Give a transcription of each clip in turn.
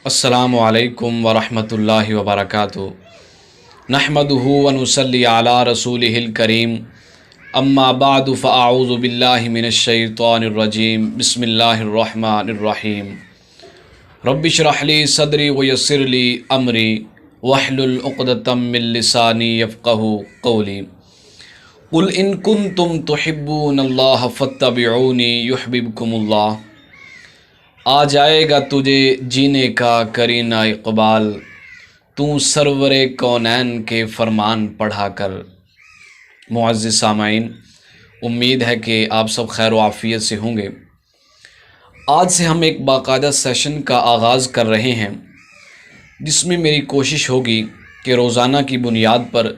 السلام علیکم ورحمۃ اللہ وبرکاتہ۔ نحمدہ ونصلی علی رسولہ الکریم، اما بعد فاعوذ باللہ من الشیطان الرجیم، بسم اللہ الرحمن الرحیم۔ رب اشرح لی صدری ویسر لی امری واحلل عقدۃ من لسانی یفقہوا قولی۔ قل ان کنتم تحبون اللہ فاتبعونی یحببکم اللہ۔ آ جائے گا تجھے جینے کا کرینہ اقبال، تو سرور کونین کے فرمان پڑھا کر۔ معزز سامعین، امید ہے کہ آپ سب خیر و عافیت سے ہوں گے۔ آج سے ہم ایک باقاعدہ سیشن کا آغاز کر رہے ہیں، جس میں میری کوشش ہوگی کہ روزانہ کی بنیاد پر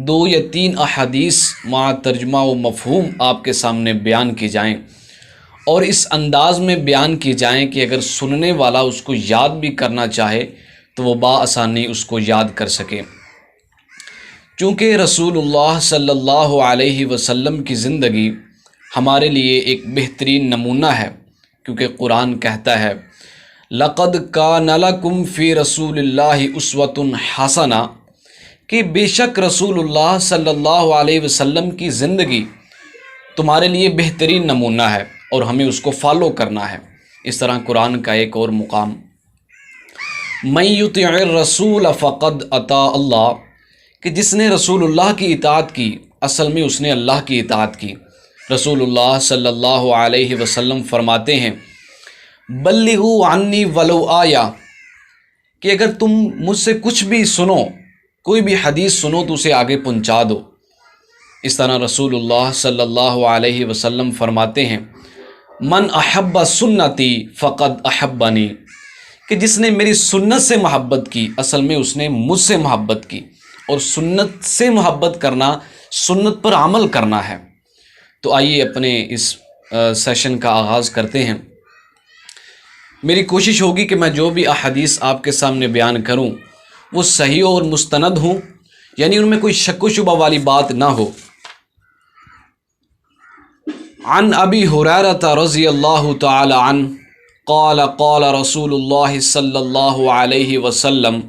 2 یا 3 احادیث مع ترجمہ و مفہوم آپ کے سامنے بیان کی جائیں، اور اس انداز میں بیان کی جائیں کہ اگر سننے والا اس کو یاد بھی کرنا چاہے تو وہ بآسانی اس کو یاد کر سکے۔ چونکہ رسول اللہ صلی اللہ علیہ وسلم کی زندگی ہمارے لیے ایک بہترین نمونہ ہے، کیونکہ قرآن کہتا ہے لَقَدْ كَانَ لَكُمْ فِي رَسُولِ اللَّهِ أُسْوَةٌ حَسَنَةٌ، کہ بے شک رسول اللہ صلی اللہ علیہ وسلم کی زندگی تمہارے لیے بہترین نمونہ ہے اور ہمیں اس کو فالو کرنا ہے۔ اس طرح قرآن کا ایک اور مقام مَن يُطِعِ الرَّسُولَ فَقَدْ أَطَاعَ اللَّهَ، کہ جس نے رسول اللہ کی اطاعت کی اصل میں اس نے اللہ کی اطاعت کی۔ رسول اللہ صلی اللہ علیہ وسلم فرماتے ہیں بلغوا عنی ولو آیا، کہ اگر تم مجھ سے کچھ بھی سنو، کوئی بھی حدیث سنو تو اسے آگے پہنچا دو۔ اس طرح رسول اللہ صلی اللہ علیہ وسلم فرماتے ہیں من احب سنتی فقد احبنی، کہ جس نے میری سنت سے محبت کی اصل میں اس نے مجھ سے محبت کی، اور سنت سے محبت کرنا سنت پر عمل کرنا ہے۔ تو آئیے اپنے اس سیشن کا آغاز کرتے ہیں۔ میری کوشش ہوگی کہ میں جو بھی احادیث آپ کے سامنے بیان کروں وہ صحیح اور مستند ہوں، یعنی ان میں کوئی شک و شبہ والی بات نہ ہو۔ عن ابی ہریرہ رضی اللہ تعالی عنہ قال قال رسول اللہ صلی اللہ علیہ وسلم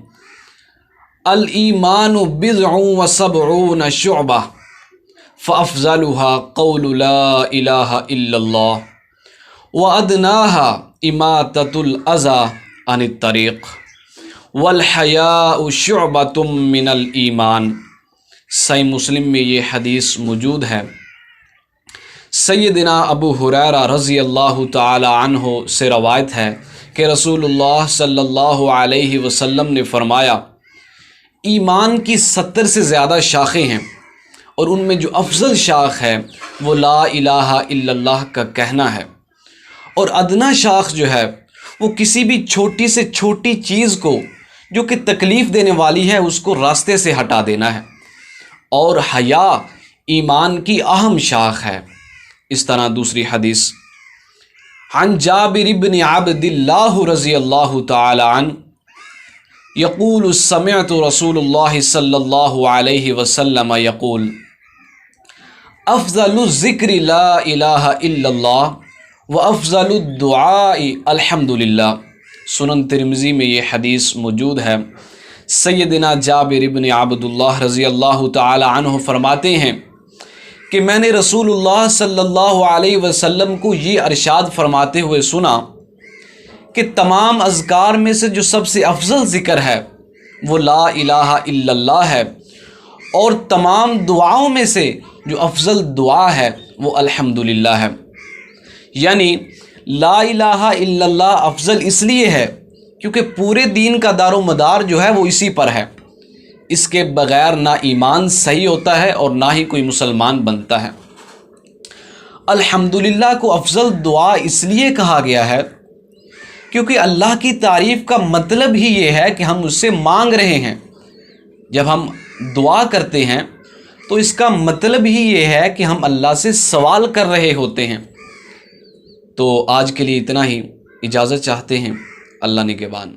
الایمان بضع وسبعون شعبہ فافضلها قول لا الہ الا اللہ وادناها اماطۃ الاذی عن الطریق والحیاء شعبۃ من الایمان۔ صحیح مسلم میں یہ حدیث موجود ہے۔ سیدنا ابو ہریرہ رضی اللہ تعالی عنہ سے روایت ہے کہ رسول اللہ صلی اللہ علیہ وسلم نے فرمایا ایمان کی 70 سے زیادہ شاخیں ہیں، اور ان میں جو افضل شاخ ہے وہ لا الہ الا اللہ کا کہنا ہے، اور ادنا شاخ جو ہے وہ کسی بھی چھوٹی سے چھوٹی چیز کو جو کہ تکلیف دینے والی ہے اس کو راستے سے ہٹا دینا ہے، اور حیا ایمان کی اہم شاخ ہے۔ اس طرح دوسری حدیث عن جابر بن عبد اللہ رضی اللہ تعالی عنہ یقول سمعت رسول اللہ صلی اللہ علیہ وسلم یقول افضل الذکر لا الہ الا اللہ وافضل الدعاء الحمد للہ۔ سنن ترمذی میں یہ حدیث موجود ہے۔ سیدنا جابر بن عبد اللہ رضی اللہ تعالی عنہ فرماتے ہیں کہ میں نے رسول اللہ صلی اللہ علیہ وسلم کو یہ ارشاد فرماتے ہوئے سنا کہ تمام اذکار میں سے جو سب سے افضل ذکر ہے وہ لا الہ الا اللہ ہے، اور تمام دعاؤں میں سے جو افضل دعا ہے وہ الحمدللہ ہے۔ یعنی لا الہ الا اللہ افضل اس لیے ہے کیونکہ پورے دین کا دار و مدار جو ہے وہ اسی پر ہے۔ اس کے بغیر نہ ایمان صحیح ہوتا ہے اور نہ ہی کوئی مسلمان بنتا ہے۔ الحمدللہ کو افضل دعا اس لیے کہا گیا ہے کیونکہ اللہ کی تعریف کا مطلب ہی یہ ہے کہ ہم اس سے مانگ رہے ہیں۔ جب ہم دعا کرتے ہیں تو اس کا مطلب ہی یہ ہے کہ ہم اللہ سے سوال کر رہے ہوتے ہیں۔ تو آج کے لیے اتنا ہی، اجازت چاہتے ہیں، اللہ نگہبان۔